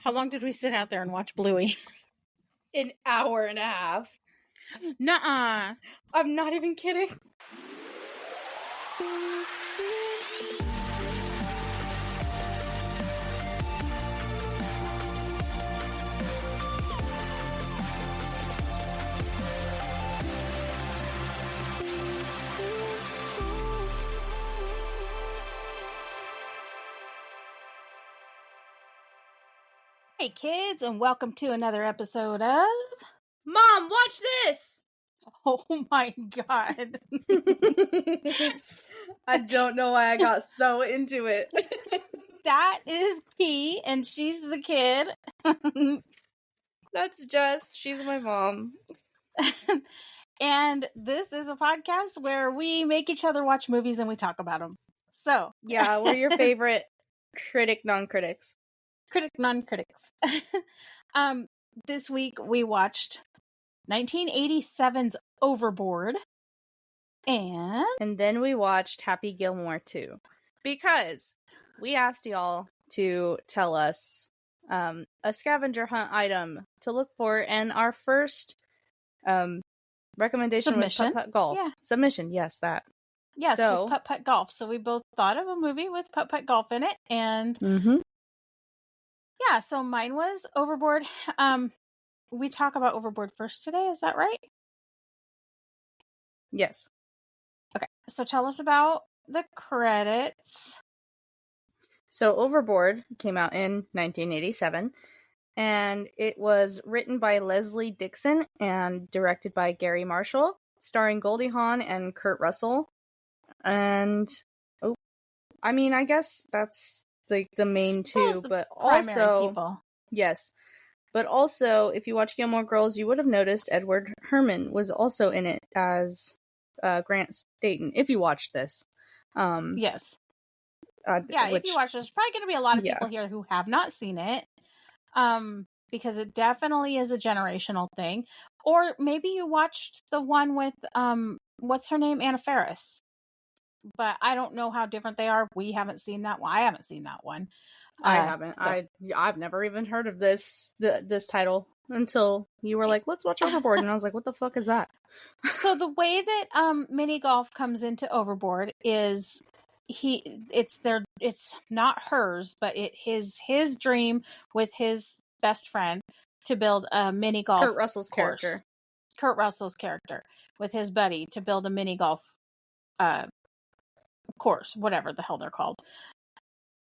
How long did we sit out there and watch Bluey? An hour and a half. Nuh-uh. I'm not even kidding. Hey kids, and welcome to another episode of Mom, watch this! Oh my god. I don't know why I got so into it. That is Key, and she's the kid. That's Jess. She's my mom. And this is a podcast where we make each other watch movies and we talk about them. So, yeah, we're your favorite critic non-critics. Critic non-critics. This week we watched 1987's Overboard. And then we watched Happy Gilmore 2. Because we asked y'all to tell us a scavenger hunt item to look for, and our first recommendation submission. was Putt-Putt Golf. Yeah. Submission, yes, that. Yes, it was Putt-Putt Golf. So we both thought of a movie with Putt-Putt Golf in it, and yeah, so mine was Overboard. We talk about Overboard first today, is that right? Yes. Okay, so tell us about the credits. So Overboard came out in 1987, and it was written by Leslie Dixon and directed by Gary Marshall, starring Goldie Hawn and Kurt Russell. And, I guess that's like the main two, but also people. Yes. But also, if you watch Gilmore Girls, you would have noticed Edward Herrmann was also in it as Grant Staten, if you watched this. Yes. If you watch this, there's probably going to be a lot of people here who have not seen it. Because it definitely is a generational thing. Or maybe you watched the one with, what's her name? Anna Faris. But I don't know how different they are. We haven't seen that one. I haven't seen that one. I haven't. So. I've never even heard of this title until you were like, let's watch Overboard. And I was like, what the fuck is that? So the way that mini golf comes into Overboard is it's not hers, but his dream with his best friend to build a mini golf Kurt Russell's course. character. Kurt Russell's character with his buddy to build a mini golf course, whatever the hell they're called.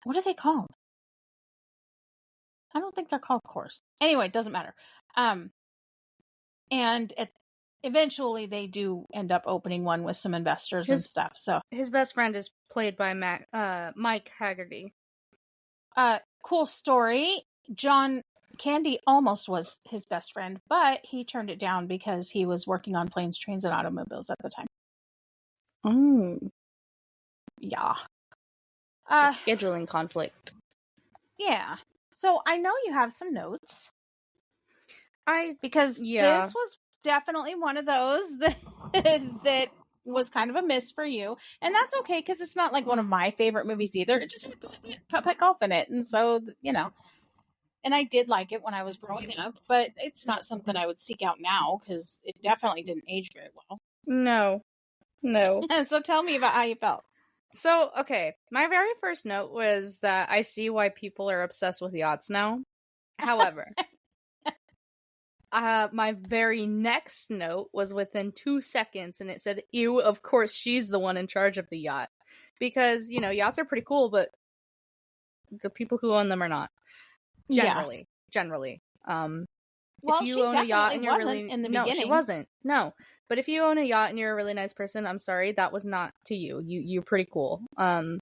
What are they called? I don't think they're called course. Anyway, it doesn't matter. And eventually they do end up opening one with some investors and stuff. So his best friend is played by Mike Haggerty. Cool story. John Candy almost was his best friend, but he turned it down because he was working on Planes, Trains, and Automobiles at the time. Oh. Yeah. Scheduling conflict. Yeah. So I know you have some notes. Because this was definitely one of those that was kind of a miss for you. And that's okay, because it's not like one of my favorite movies either. It just had Putt-Putt Golf in it. And so, and I did like it when I was growing up, but it's not something I would seek out now because it definitely didn't age very well. No. So tell me about how you felt. So, okay, my very first note was that I see why people are obsessed with yachts now. However, my very next note was within 2 seconds, and it said, ew, of course she's the one in charge of the yacht. Because, yachts are pretty cool, but the people who own them are not. Generally. Well, if you she own a yacht and you're wasn't in the beginning. No, she wasn't. No. But if you own a yacht and you're a really nice person, I'm sorry, that was not to you. You're pretty cool. I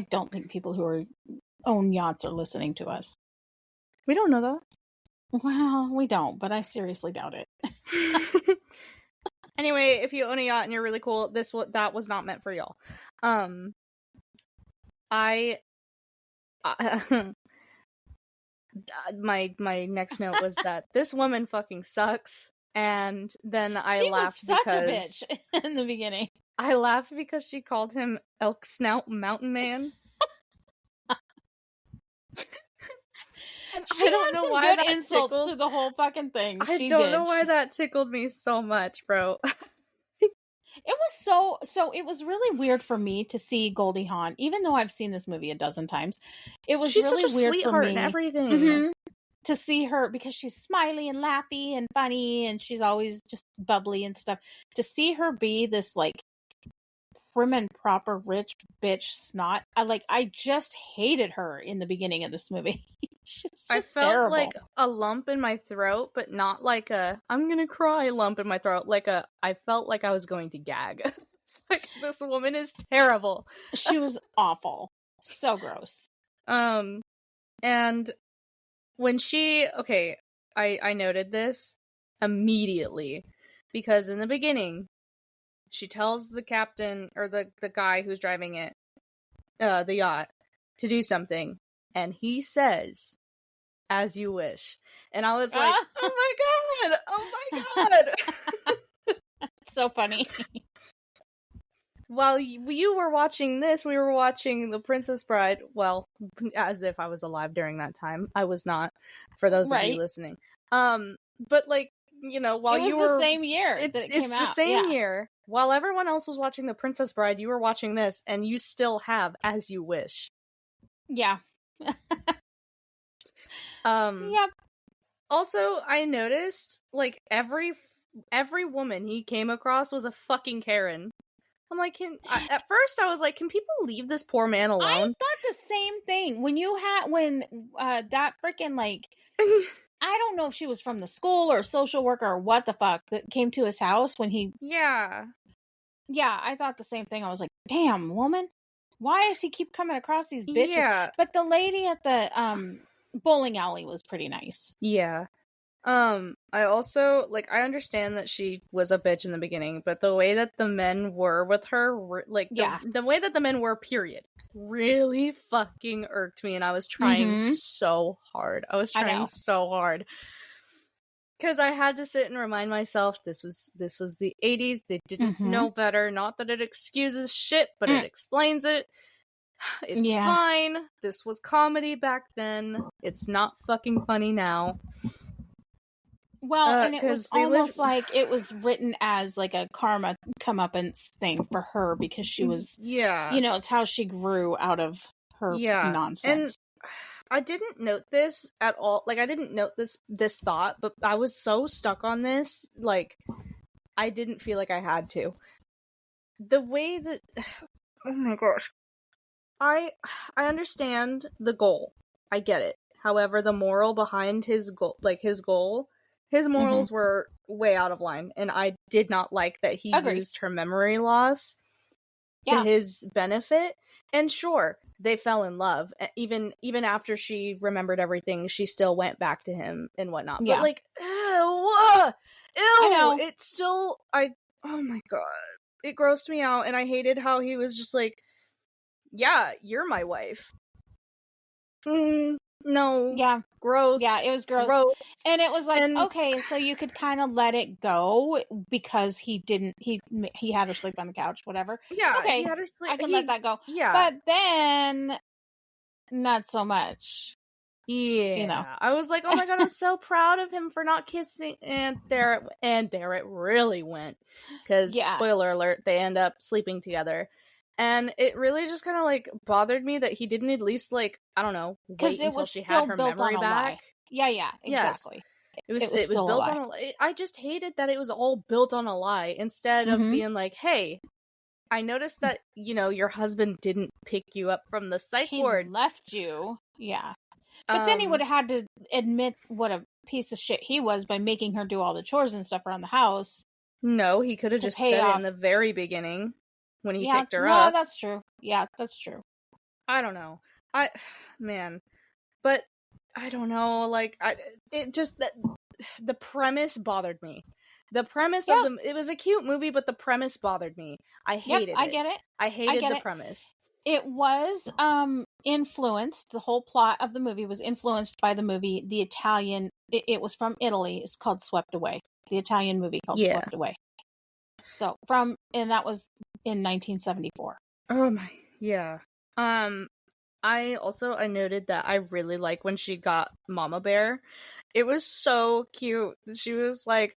don't think people who own yachts are listening to us. We don't know that. Well, we don't, but I seriously doubt it. Anyway, if you own a yacht and you're really cool, that was not meant for y'all. My next note was that this woman fucking sucks. And then I laughed was such because a bitch in the beginning. I laughed because she called him Elk Snout Mountain Man. She had some good insults to the whole fucking thing. I don't know why that tickled me so much, bro. It was it was really weird for me to see Goldie Hawn, even though I've seen this movie a dozen times. It was She's really such a weird sweetheart for me and everything. to see her, because she's smiley and laughy and funny, and she's always just bubbly and stuff. To see her be this like prim and proper rich bitch snot, I just hated her in the beginning of this movie. She was just I felt terrible. like a lump in my throat, but not like a I'm gonna cry lump in my throat. I felt like I was going to gag. It's like, this woman is terrible. She was awful. So gross. And when I noted this immediately, because in the beginning she tells the captain, or the guy who's driving it, the yacht, to do something, and he says, "As you wish." And I was like, oh my god! It's so funny. While you were watching this, we were watching The Princess Bride. Well, as if I was alive during that time. I was not, for those of you listening. But like, you know, while you were... the same year that it came out. It's the same year. While everyone else was watching The Princess Bride, you were watching this, and you still have As You Wish. Yeah. Yep. Also, I noticed, like, every woman he came across was a fucking Karen. I'm like, at first I was like, can people leave this poor man alone? I thought the same thing. When that freaking, like, I don't know if she was from the school or social worker or what the fuck, that came to his house when he... Yeah, I thought the same thing. I was like, damn, woman, why does he keep coming across these bitches? Yeah. But the lady at the bowling alley was pretty nice. Yeah. I also, like, I understand that she was a bitch in the beginning, but the way that the men were with her, like, the way that the men were, period, really fucking irked me, and I was trying so hard. I was trying so hard. Because I had to sit and remind myself, this was the 80s, they didn't know better, not that it excuses shit, but it explains it. It's fine. This was comedy back then. It's not fucking funny now. Well, and it was almost like it was written as like a karma comeuppance thing for her, because she was, you know, it's how she grew out of her nonsense. And I didn't note this at all. Like, I didn't note this thought, but I was so stuck on this, like, I didn't feel like I had to. The way that, oh my gosh, I understand the goal. I get it. However, the moral behind his goal, his morals were way out of line, and I did not like that he used her memory loss to his benefit. And sure, they fell in love. Even after she remembered everything, she still went back to him and whatnot. Yeah. But like, ew, it's still, oh my god, it grossed me out, and I hated how he was just like, yeah, you're my wife. No. Yeah. Gross. Yeah, it was gross. And it was like, okay, so you could kind of let it go because he had her sleep on the couch, whatever. Yeah, okay, he had her sleep. I can let that go. Yeah. But then, not so much. Yeah. You know. I was like, oh my god, I'm so proud of him for not kissing. And there it really went. Because, spoiler alert, they end up sleeping together. And it really just kind of, like, bothered me that he didn't at least, like, I don't know, wait until she had her memory back. Yeah, exactly. Yes. It was built on a lie. I just hated that it was all built on a lie, instead of being like, hey, I noticed that, you know, your husband didn't pick you up from the psych ward. He left you. Yeah. But then he would have had to admit what a piece of shit he was by making her do all the chores and stuff around the house. No, he could have just said it in the very beginning. When he picked her up. No, that's true. Yeah, that's true. I don't know. But I don't know. Like, the premise bothered me. The premise of it was a cute movie, but the premise bothered me. I hated it. I get it. I hated the premise. It was influenced. The whole plot of the movie was influenced by the movie, the Italian. It was from Italy. It's called Swept Away. The Italian movie called Swept Away. So and that was in 1974. Oh my, yeah. I noted that I really like when she got Mama Bear. It was so cute. She was like,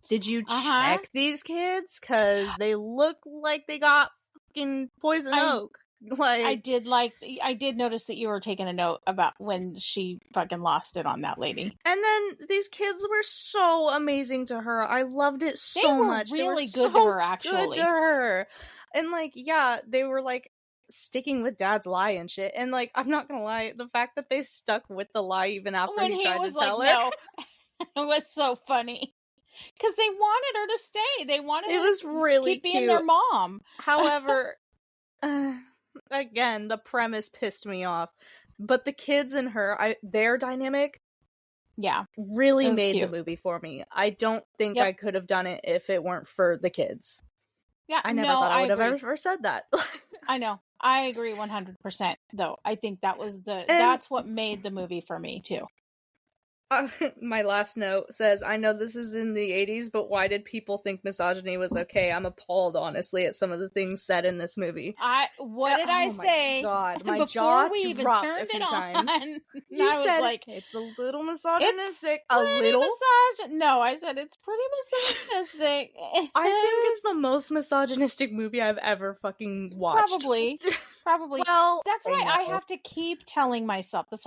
did you check these kids? 'Cause they look like they got fucking poison oak. Like, I did notice that you were taking a note about when she fucking lost it on that lady. And then these kids were so amazing to her. I loved it so much. They were really good to her, actually. Good to her. And like, yeah, they were like sticking with Dad's lie and shit. And like, I'm not gonna lie, the fact that they stuck with the lie even after he tried to tell her. No. It was so funny. Because they wanted her to stay. They wanted her to keep being their mom. However, again, the premise pissed me off. But the kids and her, their dynamic, really made the movie for me. I don't think I could have done it if it weren't for the kids. Yeah, I never thought I would have ever said that. I know. I agree 100%, though. I think that was that's what made the movie for me, too. My last note says, I know this is in the 80s, but why did people think misogyny was okay? I'm appalled, honestly, at some of the things said in this movie. What did I say? God, my jaw dropped a few times. You said, like, it's a little misogynistic. No, I said it's pretty misogynistic. I think it's the most misogynistic movie I've ever fucking watched. Probably. Well, that's why I have to keep telling myself. It's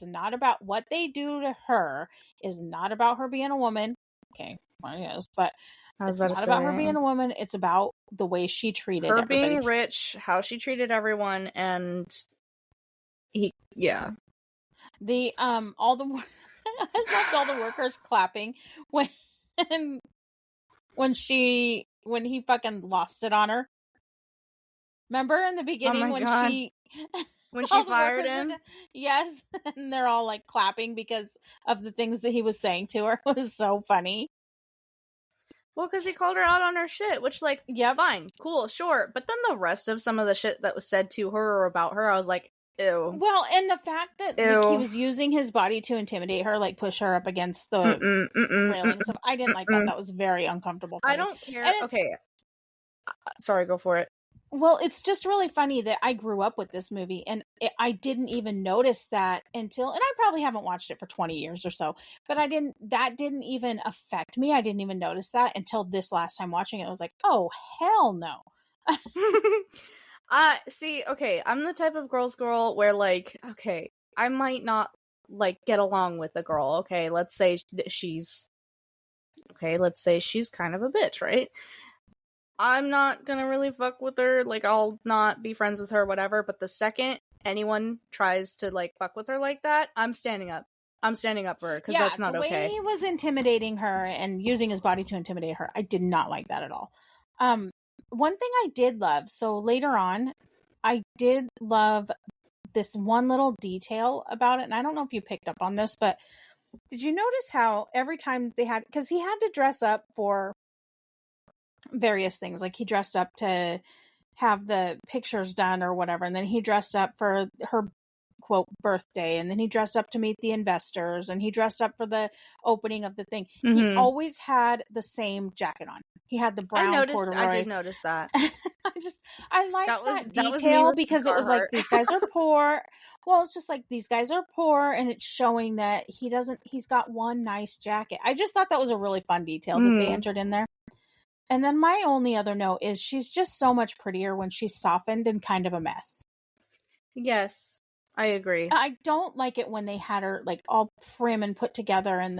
not about what they do to her. Is not about her being a woman. Okay, well, yes, but it's not about her being a woman. It's about the way she treated her everybody. Being rich, how she treated everyone, and the all the I loved all the workers clapping when he fucking lost it on her. Remember in the beginning when she fired him? Yes, and they're all like clapping because of the things that he was saying to her. It was so funny. Well, because he called her out on her shit, which, like, fine, cool, sure. But then the rest of some of the shit that was said to her or about her, I was like, ew. Well, and the fact that like, he was using his body to intimidate her, like push her up against the railing. So I didn't like that. That was very uncomfortable for me. I don't care. Okay. Sorry, go for it. Well, it's just really funny that I grew up with this movie and I didn't even notice that until, and I probably haven't watched it for 20 years or so, but that didn't even affect me. I didn't even notice that until this last time watching it. I was like, oh, hell no. See, okay, I'm the type of girl where, like, okay, I might not, like, get along with a girl, okay? Let's say she's kind of a bitch, right? I'm not gonna really fuck with her, like, I'll not be friends with her, whatever, but the second anyone tries to, like, fuck with her like that, I'm standing up. I'm standing up for her, because that's not okay. The way he was intimidating her and using his body to intimidate her, I did not like that at all. One thing I did love, so later on, I did love this one little detail about it, and I don't know if you picked up on this, but did you notice how every time because he had to dress up for various things, like he dressed up to have the pictures done or whatever, and then he dressed up for her quote birthday, and then he dressed up to meet the investors, and he dressed up for the opening of the thing. He always had the same jacket on. He had the brown corduroy. I did notice that. I liked that detail because it was like, these guys are poor. Well, it's just like, these guys are poor, and it's showing that he's got one nice jacket. I just thought that was a really fun detail that they entered in there. And then my only other note is she's just so much prettier when she's softened and kind of a mess. Yes, I agree. I don't like it when they had her like all prim and put together and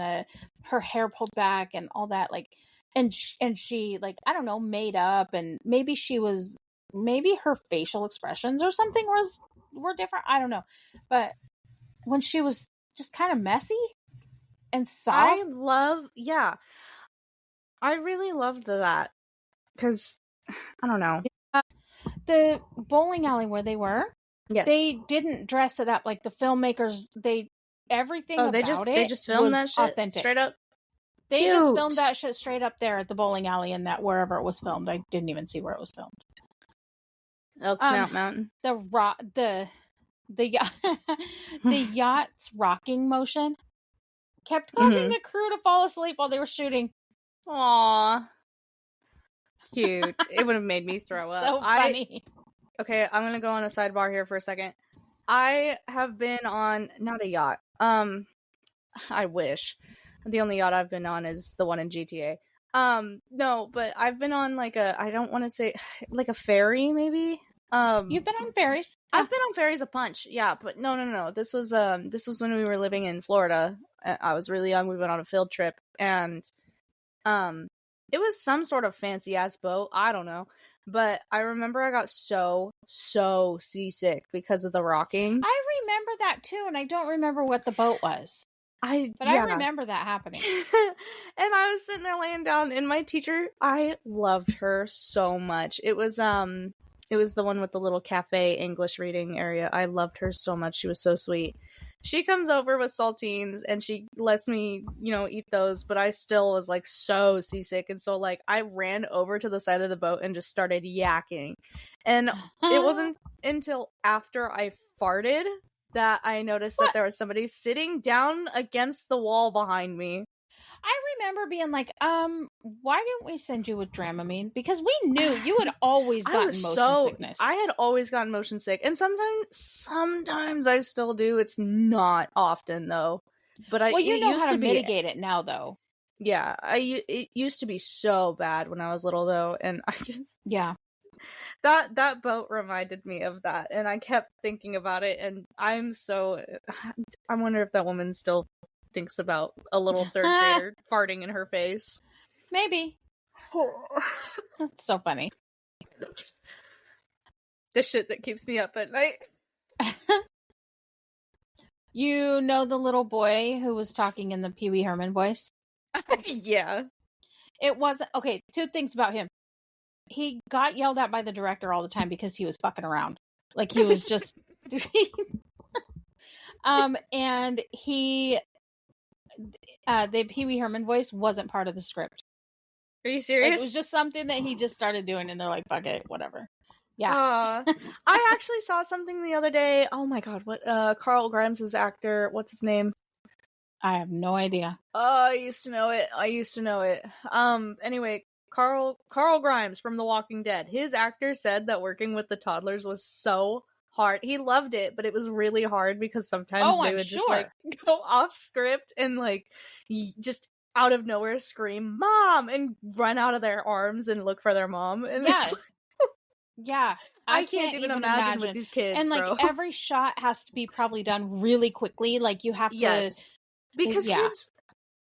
her hair pulled back and all that, like, and she like, I don't know, made up, and maybe her facial expressions or something were different. I don't know. But when she was just kind of messy and soft. I really loved that, because, I don't know. The bowling alley where they were, they didn't dress it up like the filmmakers. Everything about they just filmed that shit authentic. Straight up. They just filmed that shit straight up there at the bowling alley, and that wherever it was filmed. I didn't even see where it was filmed. Elk Snout Mountain. The yacht's rocking motion kept causing the crew to fall asleep while they were shooting. Aww. Cute. It would have made me throw up. So funny. Okay, I'm gonna go on a sidebar here for a second. I have been on not a yacht. I wish. The only yacht I've been on is the one in GTA. No, but I've been on like I don't want to say like a ferry maybe. You've been on ferries? Yeah. I've been on ferries a bunch. Yeah, but no. This was when we were living in Florida. I was really young. We went on a field trip and it was some sort of fancy ass boat. I don't know. But I remember I got so seasick because of the rocking. I remember that too, and I don't remember what the boat was. I remember that happening. And I was sitting there laying down, and my teacher, I loved her so much. It was the one with the little cafe English reading area. I loved her so much. She was so sweet. She comes over with saltines and she lets me, eat those, but I still was like so seasick. And so like I ran over to the side of the boat and just started yakking. And it wasn't until after I farted that I noticed that there was somebody sitting down against the wall behind me. I remember being like, why didn't we send you with Dramamine? Because we knew you had always gotten motion sickness. I had always gotten motion sick. And sometimes I still do. It's not often though. But you know how to mitigate it now though. Yeah. It used to be so bad when I was little though. And I just... Yeah. That boat reminded me of that. And I kept thinking about it. And I wonder if that woman still thinks about a little third grader farting in her face. Maybe. That's so funny. The shit that keeps me up at night. You know the little boy who was talking in the Pee Wee Herman voice? Yeah. It wasn't... Okay, two things about him. He got yelled at by the director all the time because he was fucking around. Like, he was just... and he... the Pee Wee Herman voice wasn't part of the script. Are you serious? Like, it was just something that he just started doing, and they're like, "Fuck it, whatever." Yeah. I actually saw something the other day. Oh my god, what? Carl Grimes' actor. What's his name? I have no idea. Oh, I used to know it. Anyway, Carl Grimes from The Walking Dead. His actor said that working with the toddlers was so hard. He loved it, but it was really hard because sometimes they would just like go off script and like just out of nowhere scream "Mom!" and run out of their arms and look for their mom. And yeah. I can't even imagine with these kids. And like every shot has to be probably done really quickly. Like you have to because kids,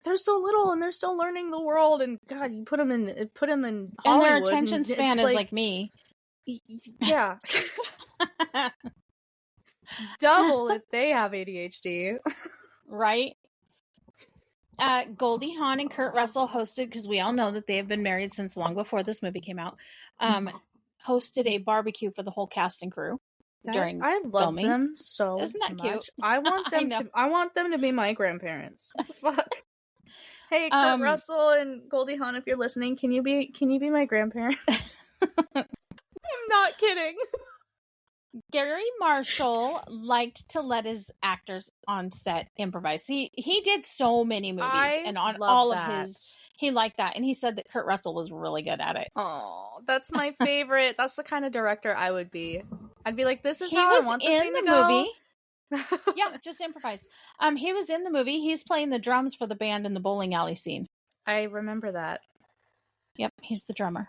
they're so little and they're still learning the world. And God, you put them in Hollywood, and their attention span is like me. Yeah. Double if they have ADHD. Right? Goldie Hawn and Kurt Russell hosted, because we all know that they have been married since long before this movie came out, hosted a barbecue for the whole cast and crew during I love filming. them so Isn't that much. cute? I want them to be my grandparents. Fuck. Hey, Kurt Russell and Goldie Hawn, if you're listening, can you be my grandparents? I'm not kidding. Gary Marshall liked to let his actors on set improvise. He did so many movies, and on all of his, he liked that, and he said that Kurt Russell was really good at it. Oh, that's my favorite. That's the kind of director I would be. I'd be like, this is how I want the scene to go. Movie. Yeah, just improvise. He was in the movie. He's playing the drums for the band in the bowling alley scene. I remember that. Yep, he's the drummer.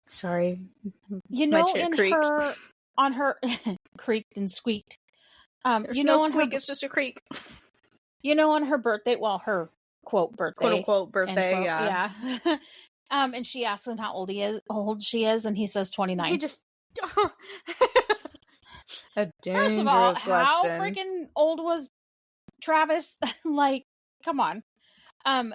Sorry, in her. On her creaked and squeaked. There's no squeak, it's just a creak. On her birthday, well, her quote birthday, yeah. And she asks him how old she is, and he says 29. He just a dangerous First of all, question. How freaking old was Travis? Like, come on. I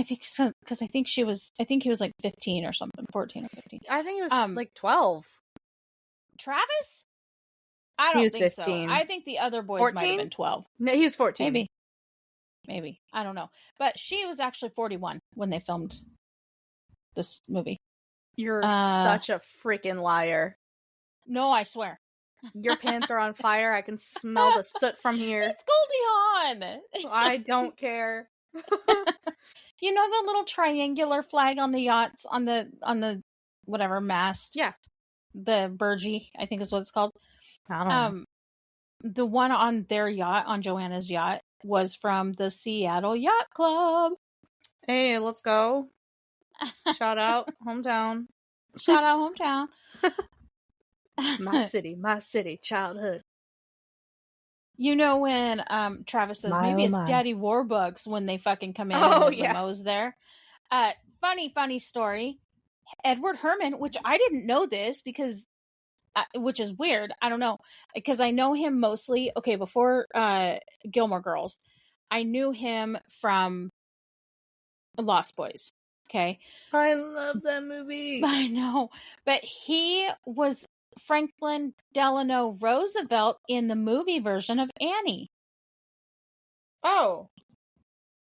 think so, because I think he was like 15 or something, 14 or 15. I think he was like 12. Travis? I don't think 15. so. I think the other boys 14? might have been 12. No, he was 14. Maybe. I don't know. But she was actually 41 when they filmed this movie. You're such a freaking liar. No, I swear. Your pants are on fire. I can smell the soot from here. It's Goldie Hawn. I don't care. You know the little triangular flag on the yachts on the whatever mast? Yeah. the Burgee, I think is what it's called. I don't know. The one on their yacht, on Joanna's yacht, was from the Seattle Yacht Club. Hey, let's go. Shout out, hometown. Shout out, hometown. My city, childhood. You know when Travis says, maybe it's Daddy Warbucks when they fucking come in and the limos there. Funny story. Edward Herrmann, which I didn't know this because, which is weird. I don't know. Because I know him mostly, before Gilmore Girls, I knew him from Lost Boys. Okay. I love that movie. I know. But he was Franklin Delano Roosevelt in the movie version of Annie. Oh.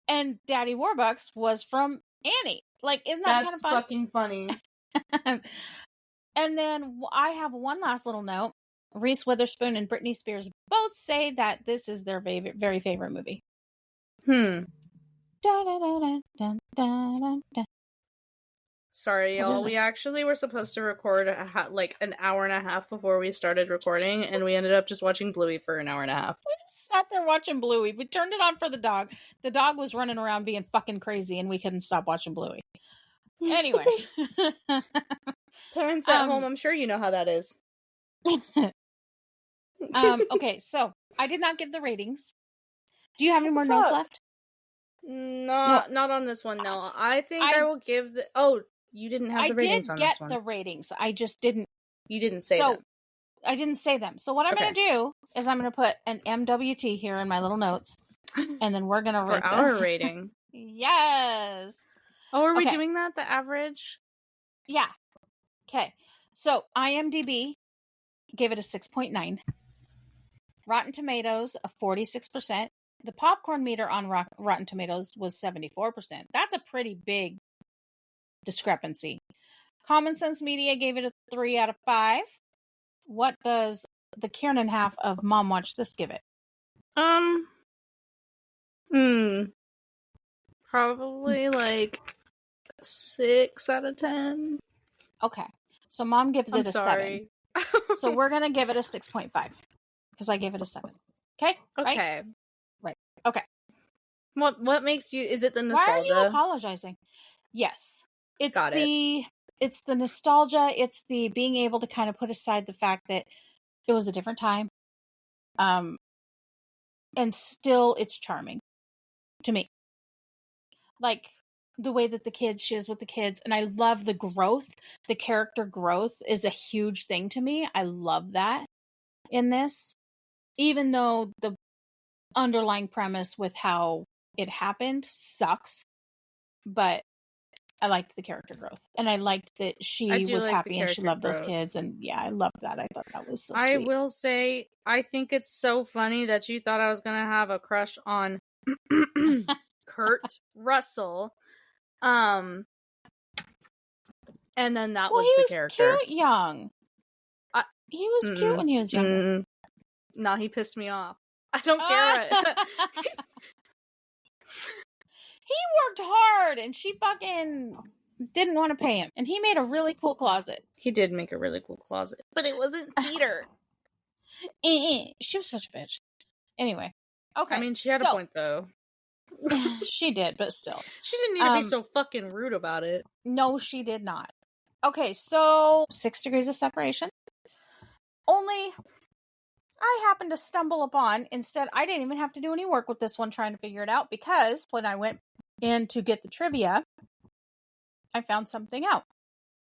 And Daddy Warbucks was from Annie. Like, isn't that kind of fun? That's fucking funny. And then I have one last little note. Reese Witherspoon and Britney Spears both say that this is their very favorite movie. Sorry, y'all. We actually were supposed to record like an hour and a half before we started recording, and we ended up just watching Bluey for an hour and a half. We just sat there watching Bluey. We turned it on for the dog. The dog was running around being fucking crazy, and we couldn't stop watching Bluey. Anyway. Parents at home, I'm sure you know how that is. Okay, so I did not give the ratings. Do you have any more notes left? Not on this one, no. I think I will give the... Oh, you didn't have the ratings on this one. I did get the ratings. I just didn't... You didn't say them. I didn't say them. So what I'm going to do is I'm going to put an MWT here in my little notes, and then we're going to rate this. For our rating. Yes. Oh, are we doing that? The average? Yeah. Okay. So IMDb gave it a 6.9. Rotten Tomatoes, a 46%. The popcorn meter on Rotten Tomatoes was 74%. That's a pretty big discrepancy. Common Sense Media gave it a 3 out of 5. What does the Kiernan half of Mom Watch This give it? Probably like 6 out of 10. Okay. So Mom gives it a 7. So we're going to give it a 6.5 because I gave it a 7. Okay? Okay. Right. Okay. What makes you... Is it the nostalgia? Why are you apologizing? Yes. It's the nostalgia. It's the being able to kind of put aside the fact that it was a different time. And still it's charming to me. Like the way that she is with the kids. And I love the growth. The character growth is a huge thing to me. I love that in this. Even though the underlying premise with how it happened sucks. But I liked the character growth. And I liked that she was happy and she loved those kids. And yeah, I loved that. I thought that was so sweet. I will say, I think it's so funny that you thought I was going to have a crush on Kurt Russell. And then that was the character. He was cute young. He was cute when he was younger. No, he pissed me off. I don't care. He worked hard and she fucking didn't want to pay him. And he made a really cool closet. He did make a really cool closet. But it wasn't Peter. She was such a bitch. Anyway. Okay. I mean, she had a point, though. She did, but still. She didn't need to be so fucking rude about it. No, she did not. Okay, so 6 degrees of separation. Only I happened to stumble upon, instead, I didn't even have to do any work with this one trying to figure it out, because when I went in to get the trivia, I found something out.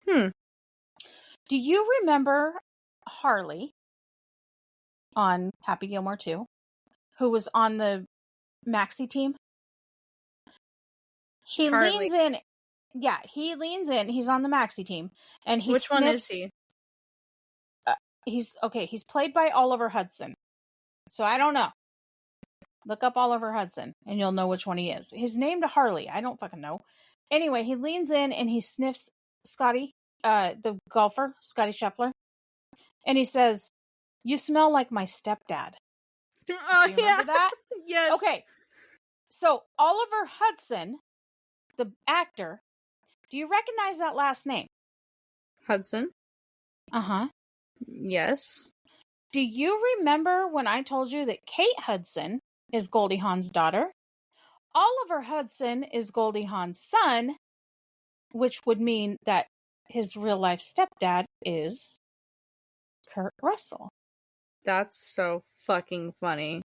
Do you remember Harley on Happy Gilmore 2, who was on the Maxi team? He leans in. Yeah, he leans in. He's on the Maxi team. And he Which one is he? He's played by Oliver Hudson. So I don't know. Look up Oliver Hudson and you'll know which one he is. He's named Harley. I don't fucking know. Anyway, he leans in and he sniffs Scotty, the golfer, Scotty Scheffler. And he says, "You smell like my stepdad." Oh, do you remember that? Yes. Okay. So Oliver Hudson, the actor, do you recognize that last name? Hudson? Uh-huh. Yes. Do you remember when I told you that Kate Hudson is Goldie Hawn's daughter? Oliver Hudson is Goldie Hawn's son, which would mean that his real-life stepdad is Kurt Russell. That's so fucking funny.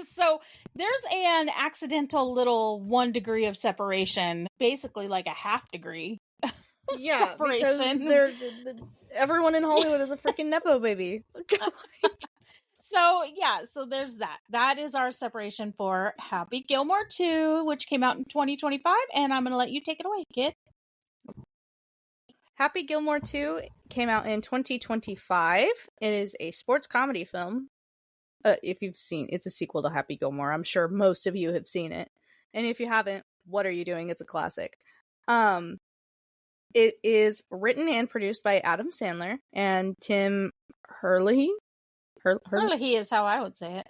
So there's an accidental little 1 degree of separation, basically like a half degree of separation. Because everyone in Hollywood is a freaking Nepo baby. So there's that. That is our separation for Happy Gilmore 2, which came out in 2025, and I'm going to let you take it away, kid. Happy Gilmore 2 came out in 2025. It is a sports comedy film. If you've seen, it's a sequel to Happy Gilmore. I'm sure most of you have seen it. And if you haven't, what are you doing? It's a classic. It is written and produced by Adam Sandler and Tim Herlihy. Herlihy is how I would say it.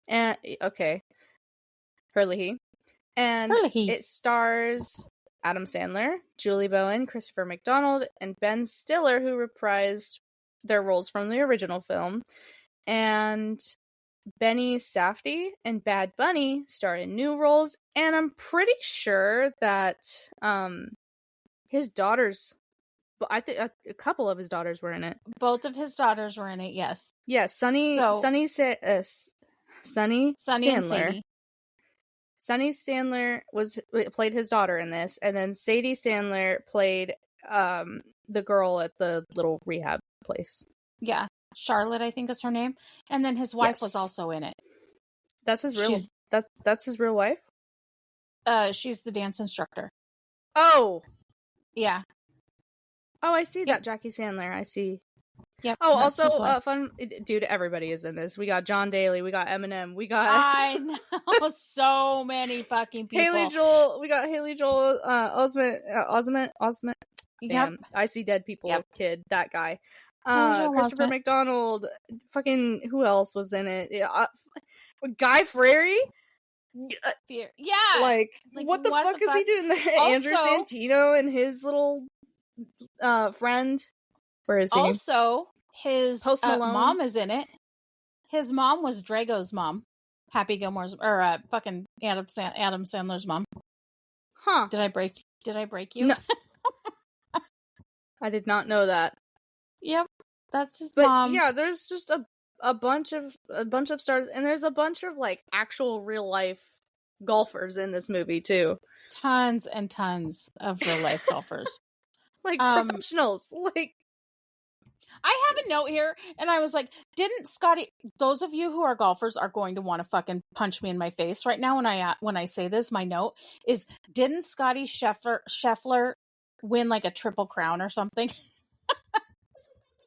And okay, Herlihy. And it stars Adam Sandler, Julie Bowen, Christopher McDonald, and Ben Stiller, who reprised their roles from the original film. And Benny Safdie and Bad Bunny star in new roles, and I'm pretty sure that his daughters, I think a couple of his daughters were in it. Both of his daughters were in it, yes. Yes, Sunny Sandler. Sunny Sandler played his daughter in this, and then Sadie Sandler played the girl at the little rehab place. Yeah. Charlotte, I think is her name, and then his wife was also in it. That's his real. That's his real wife. She's the dance instructor. Oh, yeah. Oh, I see that Jackie Sandler. I see. Yep. Oh, also, fun dude. Everybody is in this. We got John Daly. We got Eminem. We got. I know so many fucking people. Haley Joel. We got Haley Joel. Osment. Yep. I see dead people. Yep. Kid. That guy. Christopher McDonald, fucking who else was in it? Guy Fieri? Yeah. Like what the fuck is he doing there? Also, Andrew Santino and his little friend. Where is he? Also, his mom is in it. His mom was Drago's mom. Happy Gilmore's or fucking Adam Sandler's mom. Huh. Did I break you? No. I did not know that. Yep. That's his mom. Yeah, there's just a bunch of stars, and there's a bunch of like actual real life golfers in this movie too. Tons and tons of real life golfers. Like professionals. Like I have a note here, and I was like, didn't Scotty, those of you who are golfers are going to want to fucking punch me in my face right now when I say this. My note is, didn't Scotty Scheffler win like a triple crown or something?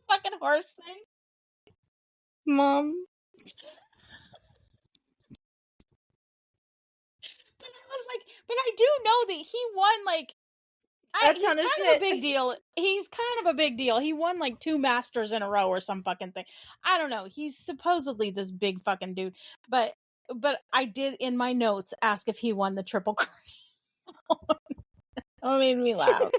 Fucking horse thing. Mom. But I do know that he won like he's kind of a big deal. He's kind of a big deal. He won like 2 Masters in a row or some fucking thing. I don't know. He's supposedly this big fucking dude. But I did in my notes ask if he won the Triple Crown. That made me laugh.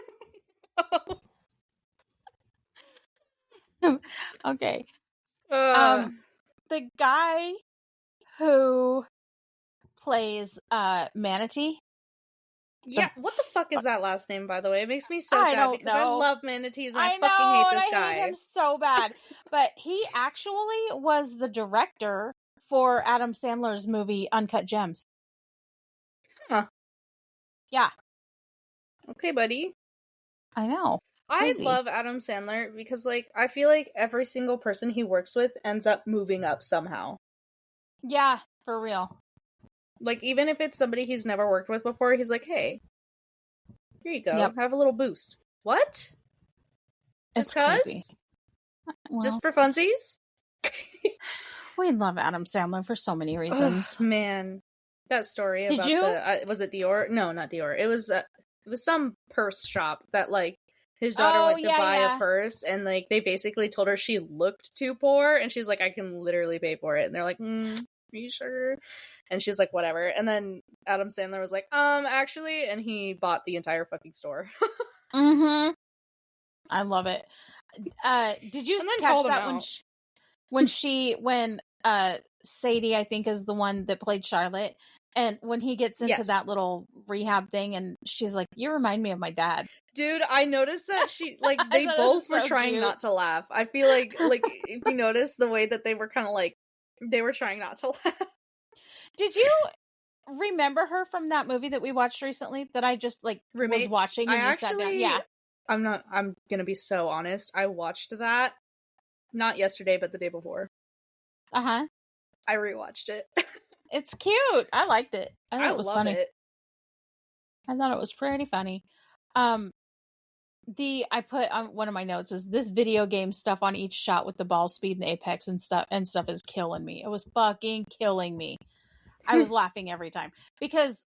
Okay. The guy who plays Manatee. Yeah, what the fuck is that last name, by the way? It makes me so sad because I love manatees and I fucking hate this guy. I hate him so bad. But he actually was the director for Adam Sandler's movie Uncut Gems. Huh. Yeah. Okay, buddy. I know. Crazy. I love Adam Sandler because, like, I feel like every single person he works with ends up moving up somehow. Yeah, for real. Like, even if it's somebody he's never worked with before, he's like, hey, here you go. Yep. Have a little boost. What? Just cuz? Well, just for funsies? We love Adam Sandler for so many reasons. Oh, man. That story about was it Dior? No, not Dior. It was some purse shop that, like, his daughter went to buy a purse, and, like, they basically told her she looked too poor, and she was like, I can literally pay for it. And they're like, are you sure? And she's like, whatever. And then Adam Sandler was like, actually, and he bought the entire fucking store. Mm-hmm. I love it. Did you catch that when Sadie, I think, is the one that played Charlotte, and when he gets into that little rehab thing, and she's like, "You remind me of my dad." Dude, I noticed that she they both were trying not to laugh. I feel like if you notice the way that they were kind of like they were trying not to laugh. Did you remember her from that movie that we watched recently that I just was watching and you sat down? Yeah. I'm gonna be so honest. I watched that not yesterday, but the day before. I rewatched it. It's cute. I liked it. I thought it was funny. I thought it was pretty funny. I put on one of my notes is this video game stuff on each shot with the ball speed and apex and stuff is killing me. It was fucking killing me. I was laughing every time because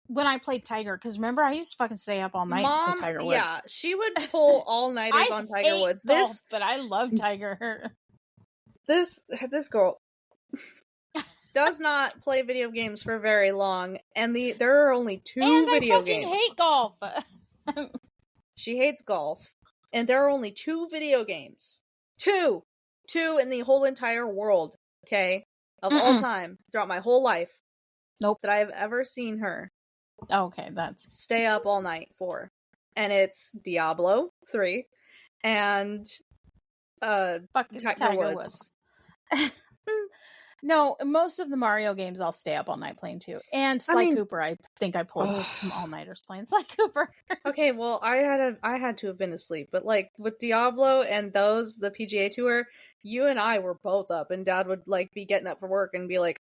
when I played Tiger, because remember I used to fucking stay up all night and play Tiger Woods. Yeah, she would pull all nighters on Tiger Woods. But I love Tiger. This girl does not play video games for very long, and there are only 2 video games. I hate golf. She hates golf, and there are only 2 video games. 2 in the whole entire world. Okay, of all time, throughout my whole life. Nope, that I have ever seen her. Okay, that's stay up all night for, and it's Diablo 3 and Tiger Woods. No, most of the Mario games I'll stay up all night playing too. And Sly Cooper, I think I pulled some all-nighters playing Sly Cooper. Okay, well, I had to have been asleep, but with Diablo and the PGA Tour, you and I were both up, and Dad would be getting up for work and be like,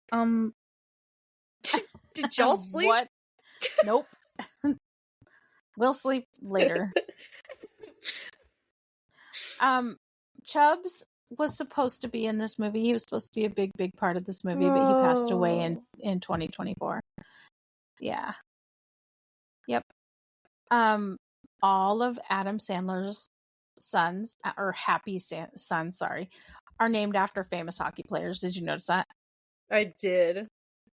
did y'all sleep? What? Nope. We'll sleep later. Chubbs was supposed to be in this movie. He was supposed to be a big part of this movie, but he passed away in 2024. Yeah. Yep. All of Adam Sandler's sons, or Happy sons, sorry, are named after famous hockey players. Did you notice that? I did.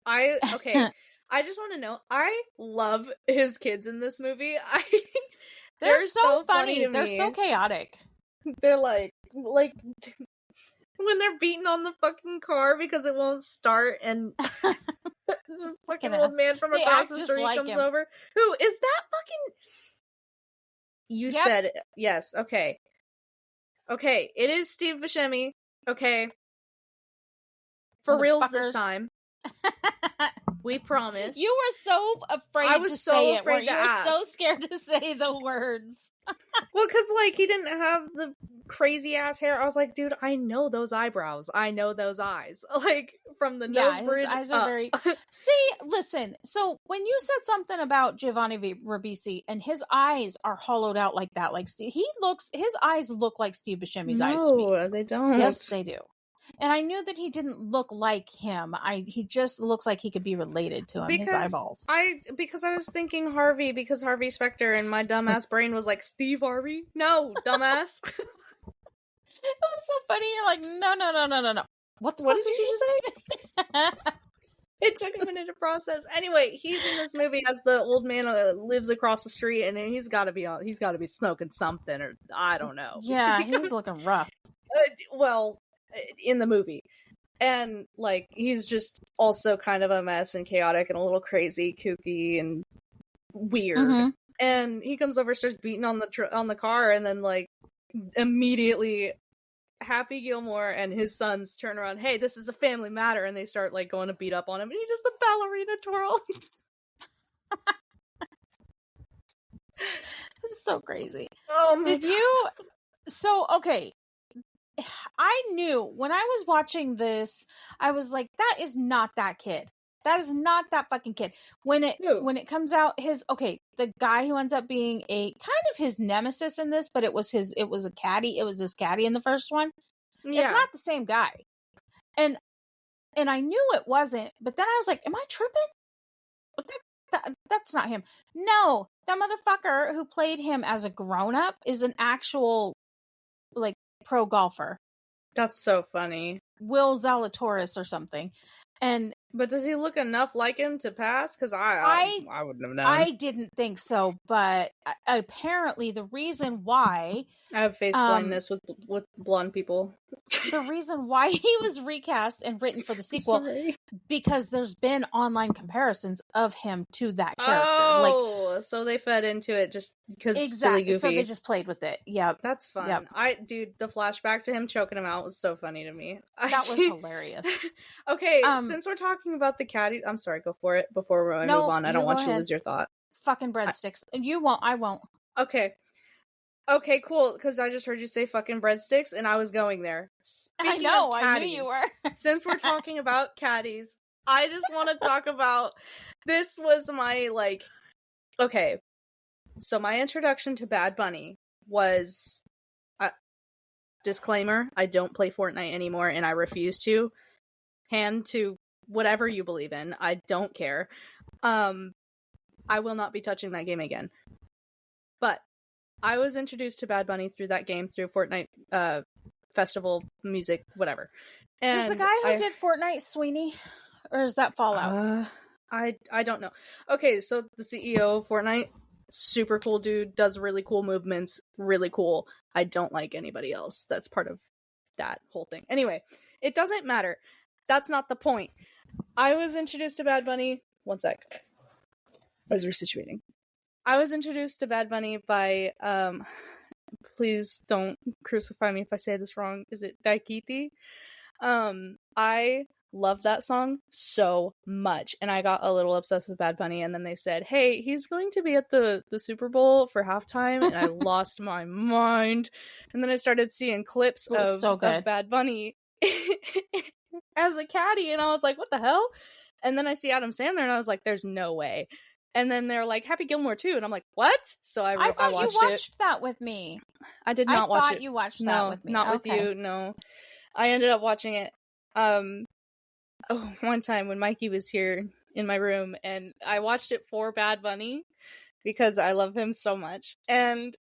Okay. I just want to know, I love his kids in this movie. They're so funny. They're so chaotic. They're like when they're beating on the fucking car because it won't start, and the fucking old man from across the street comes over. Who is that fucking? You said it. Yes. Okay. It is Steve Buscemi. Okay. For reals this time. We promise. You were so afraid to say it. You were so scared to say the words. Well, because he didn't have the crazy ass hair. I was like, dude, I know those eyebrows. I know those eyes. From the nose bridge. His eyes are very. See, listen. So when you said something about Giovanni Ribisi and his eyes are hollowed out like that, his eyes look like Steve Buscemi's eyes to me. No, they don't. Yes, they do. And I knew that he didn't look like him. He just looks like he could be related to him. His eyeballs. Because I was thinking Harvey, because Harvey Specter, and my dumbass brain was like, Steve Harvey? No, dumbass. It was so funny. You're like, no. What did you say? It took a minute to process. Anyway, he's in this movie as the old man lives across the street, and he's got to be smoking something, or I don't know. Yeah, he's looking rough. In the movie, and he's just also kind of a mess and chaotic and a little crazy, kooky and weird. And he comes over, starts beating on the car, and then immediately Happy Gilmore and his sons turn around, hey, this is a family matter, and they start going to beat up on him, and he does the ballerina twirls. It's so crazy. Oh my God. Okay, I knew when I was watching this, I was like, that is not that kid. That is not that fucking kid. When it comes out, the guy who ends up being a kind of his nemesis in this, but it was his caddy in the first one. Yeah. It's not the same guy. And I knew it wasn't, but then I was like, am I tripping? That's not him. No, that motherfucker who played him as a grown-up is an actual pro golfer. That's so funny. Will Zalatoris or something. But does he look enough like him to pass? Because I wouldn't have known. I didn't think so, but apparently the reason why I have face blindness with blonde people. The reason why he was recast and written for the sequel, because there's been online comparisons of him to that character. Oh, so they fed into it just because silly goofy. So they just played with it. Yep, that's fun. Yep. Dude, the flashback to him choking him out was so funny to me. That was hilarious. Okay, since we're talking about the caddies, I'm sorry, go for it before I move on. I don't want you to lose your thought. Fucking breadsticks, and you won't. I won't. Okay, cool, because I just heard you say fucking breadsticks, and I was going there. Speaking of caddies, I knew you were. Since we're talking about caddies, I just want to talk about, this was my, okay, so my introduction to Bad Bunny was, disclaimer, I don't play Fortnite anymore, and I refuse to. Hand to whatever you believe in, I don't care. I will not be touching that game again. But I was introduced to Bad Bunny through that game, through Fortnite festival music, whatever. And is the guy who did Fortnite Sweeney, or is that Fallout? I don't know. Okay, so the CEO of Fortnite, super cool dude, does really cool movements, really cool. I don't like anybody else that's part of that whole thing. Anyway, it doesn't matter. That's not the point. I was introduced to Bad Bunny. One sec. I was resituating. I was introduced to Bad Bunny by, please don't crucify me if I say this wrong. Is it Daikiti? I love that song so much, and I got a little obsessed with Bad Bunny, and then they said, hey, he's going to be at the Super Bowl for halftime, and I lost my mind. And then I started seeing clips of Bad Bunny as a caddy, and I was like, what the hell? And then I see Adam Sandler, and I was like, there's no way. And then they're like, Happy Gilmore too. And I'm like, what? So I watched you watched that with me. I did not watch it. I thought you watched that with me. Not with you, no. I ended up watching it one time when Mikey was here in my room, and I watched it for Bad Bunny because I love him so much. And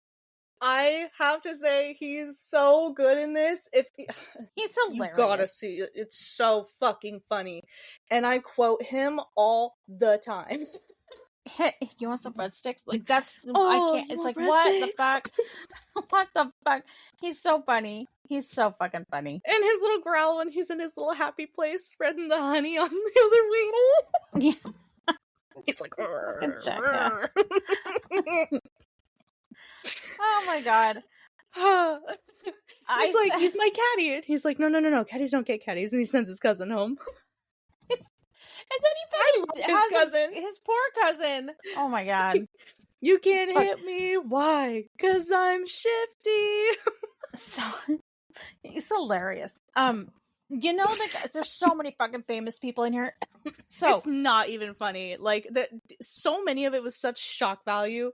I have to say, he's so good in this. He's hilarious. You gotta see it. It's so fucking funny. And I quote him all the time. You want some breadsticks? Like, that's I can't. It's like, what the fuck? What the fuck? He's so funny. He's so fucking funny. And his little growl when he's in his little happy place, spreading the honey on the other wing. Yeah. He's like, jackass. Oh my god. He's my caddy. And he's like, no, caddies don't get caddies. And he sends his cousin home. And then he has his poor cousin. Oh my god. You can't hit me. Why? 'Cause I'm shifty. So he's hilarious. You know, there's so many fucking famous people in here. So it's not even funny. Like, so many of it was such shock value.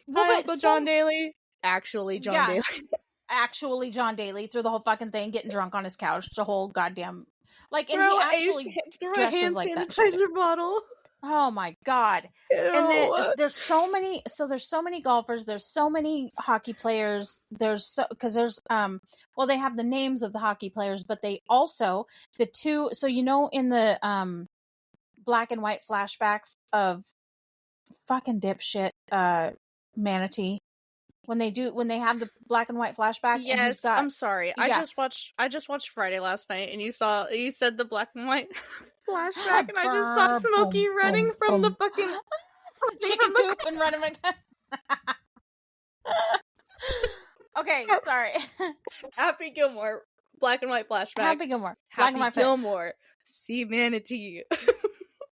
But John Daly. Actually John Daly. Actually John Daly, through the whole fucking thing, getting drunk on his couch, the whole goddamn, like, and throw he actually threw a hand sanitizer bottle. Oh my god. Ew. And then there's so many golfers, there's so many hockey players, because there's they have the names of the hockey players, but they also, the two, so you know, in the black and white flashback of fucking dipshit Manatee, when they have the black and white flashback. Yes, I'm sorry. Yeah. I just watched Friday last night, and you said the black and white flashback, and I just saw Smokey running from the fucking chicken coop and running my Okay, sorry. Happy Gilmore, black and white flashback. Happy Gilmore, black and white Gilmore. See Manatee.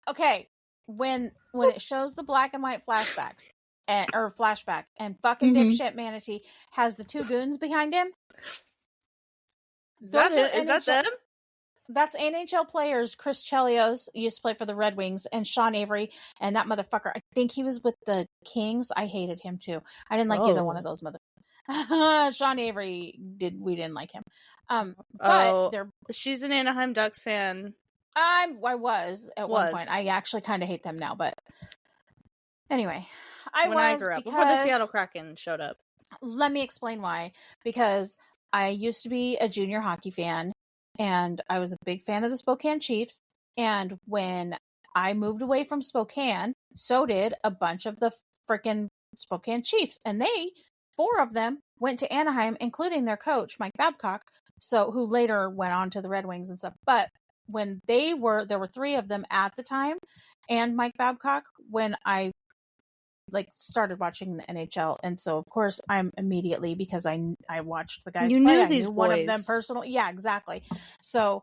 Okay, when it shows the black and white flashbacks. Or flashback, and fucking dipshit Manatee has the two goons behind him. Is that them? That's NHL players. Chris Chelios used to play for the Red Wings, and Sean Avery, and that motherfucker, I think he was with the Kings. I hated him too. I didn't like either one of those motherfuckers. Sean Avery we didn't like him. But she's an Anaheim Ducks fan. I was at one point. I actually kind of hate them now, but anyway. I grew up, before the Seattle Kraken showed up. Let me explain why. Because I used to be a junior hockey fan, and I was a big fan of the Spokane Chiefs, And when I moved away from Spokane, so did a bunch of the freaking Spokane Chiefs. And 4 of them went to Anaheim, including their coach, Mike Babcock, who later went on to the Red Wings and stuff. But when there were 3 of them at the time, and Mike Babcock, when I started watching the NHL. And so of course I'm immediately, because I watched the guys play. I knew one of them personally. Yeah, exactly. So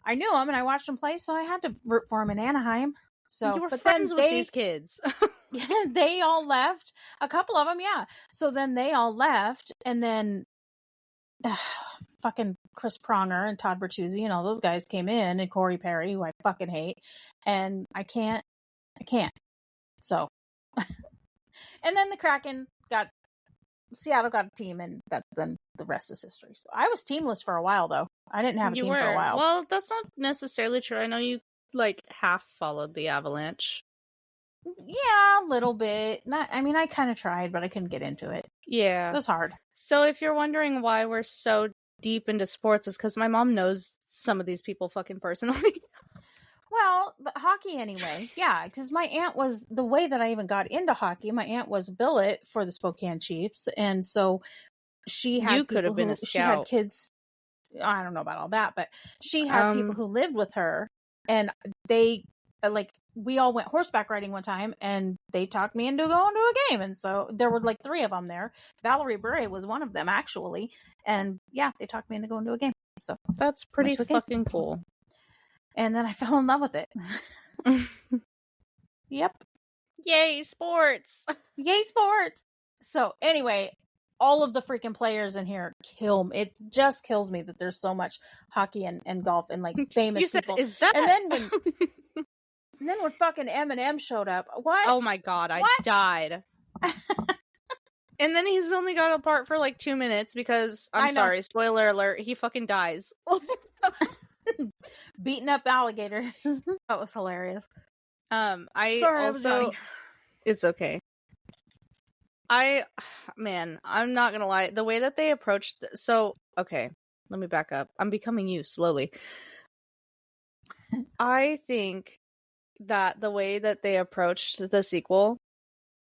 I knew them and I watched them play, so I had to root for them in Anaheim. So you were friends with these kids. They all left. A couple of them, yeah. So then they all left, and then fucking Chris Pronger and Todd Bertuzzi and all those guys came in, and Corey Perry, who I fucking hate, and I can't. So, and then the Kraken Seattle got a team, and then the rest is history. So I was teamless for a while, though. I didn't have a team for a while. Well, that's not necessarily true. I know you half followed the Avalanche. Yeah, a little bit. I kind of tried, but I couldn't get into it. Yeah. It was hard. So if you're wondering why we're so deep into sports, it's because my mom knows some of these people fucking personally. Well, hockey anyway. Yeah, because my aunt was, the way that I even got into hockey, my aunt was billet for the Spokane Chiefs. And so she had, you could have been a scout. She had kids. I don't know about all that, but she had people who lived with her, and they we all went horseback riding one time, and they talked me into going to a game. And so there were 3 of them there. Valerie Bure was one of them, actually. And yeah, they talked me into going to a game. So that's pretty fucking cool. And then I fell in love with it. Yep. Yay, sports. Yay, sports. So anyway, all of the freaking players in here kill me. It just kills me that there's so much hockey and golf and famous people. Is that? And then when fucking Eminem showed up, what? Oh my god, I died. And then he's only got a part for 2 minutes because, I'm sorry, spoiler alert, he fucking dies. Beating up alligators. That was hilarious. Sorry, it's okay. I'm not gonna lie. The way that they approached, okay, let me back up. I'm becoming you slowly. I think that the way that they approached the sequel,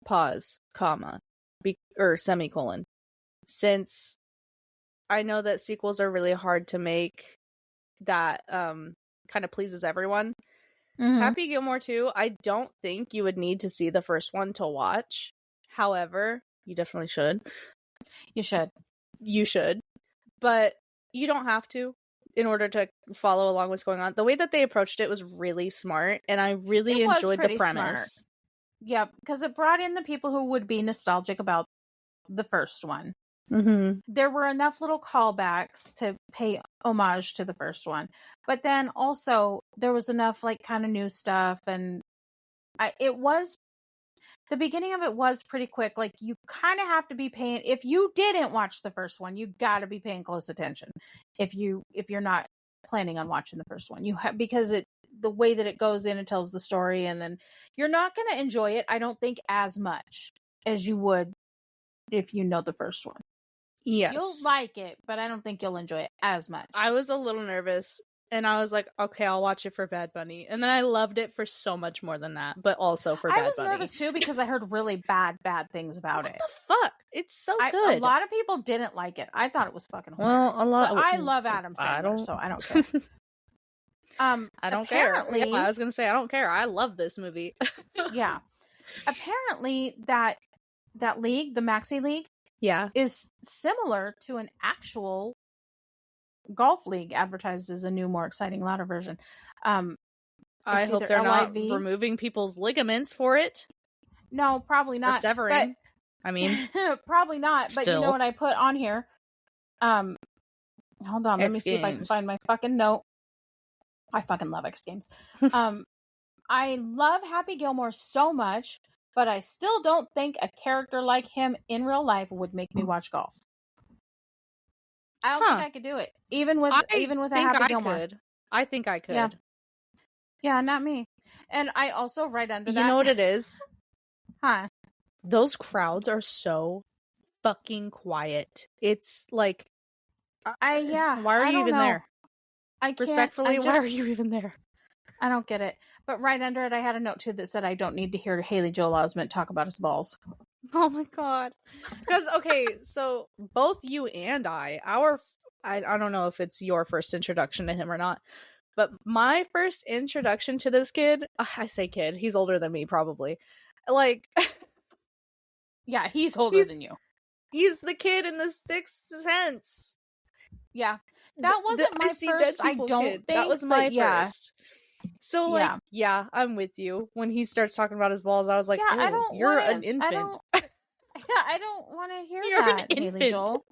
pause, comma, or semicolon, since I know that sequels are really hard to make that kind of pleases everyone. Mm-hmm. Happy Gilmore 2, I don't think you would need to see the first one to watch. However, you definitely should. You should. But you don't have to in order to follow along what's going on. The way that they approached it was really smart, and I really enjoyed the premise. Smart. Yeah, because it brought in the people who would be nostalgic about the first one. Mm-hmm. There were enough little callbacks to pay homage to the first one, but then also there was enough kind of new stuff, and the beginning of it was pretty quick. You kind of have to be paying, if you didn't watch the first one, you got to be paying close attention if you're not planning on watching the first one. Because the way that it goes in and tells the story, and then you're not going to enjoy it, I don't think, as much as you would if you know the first one. Yes. You'll like it, but I don't think you'll enjoy it as much. I was a little nervous, and I was like, okay, I'll watch it for Bad Bunny. And then I loved it for so much more than that, but also for Bad Bunny. I was nervous too because I heard really bad things about it. What the fuck? It's so good. A lot of people didn't like it. I thought it was fucking hilarious. Well, I love Adam Sandler, so I don't care. I don't care. Yeah, I was going to say, I don't care. I love this movie. Yeah. Apparently that league, the Maxi League, is similar to an actual golf league advertised as a new, more exciting, louder version. I hope they're not removing people's ligaments for it. No, probably not. Or severing. Probably not. But you know what I put on here? Hold on. Let me see if I can find my fucking note. I fucking love X Games. I love Happy Gilmore so much, but I still don't think a character like him in real life would make me watch golf. I don't think I could do it, even with a Happy Gilmore. I think I could. Yeah, not me. And I also right under that. You know what it is? Huh? Those crowds are so fucking quiet. It's like, why are you even there? I can't. Respectfully, why are you even there? I don't get it. But right under it, I had a note too that said I don't need to hear Haley Joel Osment talk about his balls. Oh my god. Because, okay, so both you and I don't know if it's your first introduction to him or not, but my first introduction to this kid, I say kid, he's older than me probably. Like, yeah, he's older than you. He's the kid in The Sixth Sense. Yeah. That wasn't my first, I don't think. That was my first. So, like, yeah, I'm with you. When he starts talking about his balls, I was like, you're an infant. I don't want to hear that, Haley Joel.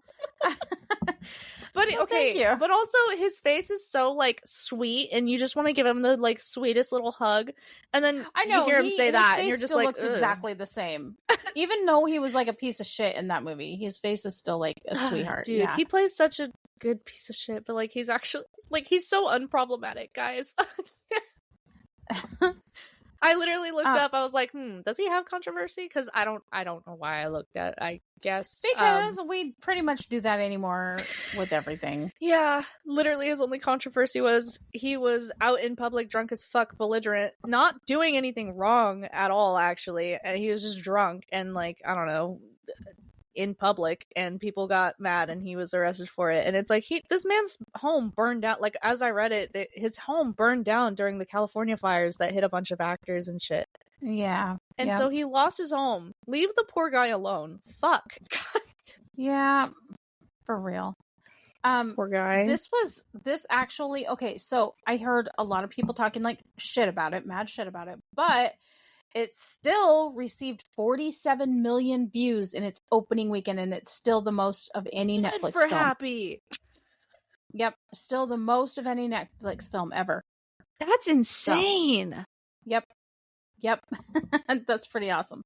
But okay, but also his face is so like sweet, and you just want to give him the like sweetest little hug, and then you hear him say that, and you're just like, looks exactly the same. Even though he was like a piece of shit in that movie, his face is still like a sweetheart. Dude, he plays such a good piece of shit, but like he's actually like he's so unproblematic, guys. I literally looked up. I was like, does he have controversy? Because I don't know why I looked at. I guess because we pretty much do that anymore with everything. Yeah, literally, his only controversy was he was out in public, drunk as fuck, belligerent, not doing anything wrong at all. Actually, and he was just drunk and like I don't know, in public, and people got mad, and he was arrested for it. And it's like this man's home burned down. Like as I read it, his home burned down during the California fires that hit a bunch of actors and shit. Yeah, and so he lost his home. Leave the poor guy alone. Fuck. Yeah, for real. Poor guy. This actually okay. So I heard a lot of people talking like shit about it, mad shit about it, but it still received 47 million views in its opening weekend, and it's still the most of any Netflix film. Happy. Yep, still the most of any Netflix film ever. That's insane. So, yep. That's pretty awesome.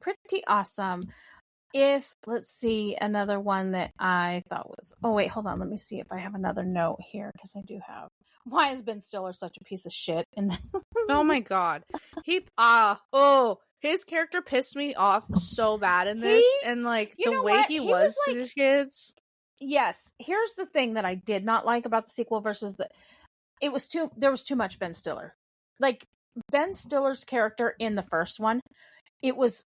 Pretty awesome. Let's see, another one that I thought was... Oh, wait, hold on. Let me see if I have another note here, because I do have... Why is Ben Stiller such a piece of shit in this? Oh my god. His character pissed me off so bad in this, and like the way he was to his kids. Yes. Here's the thing that I did not like about the sequel versus there was too much Ben Stiller. Like Ben Stiller's character in the first one, it was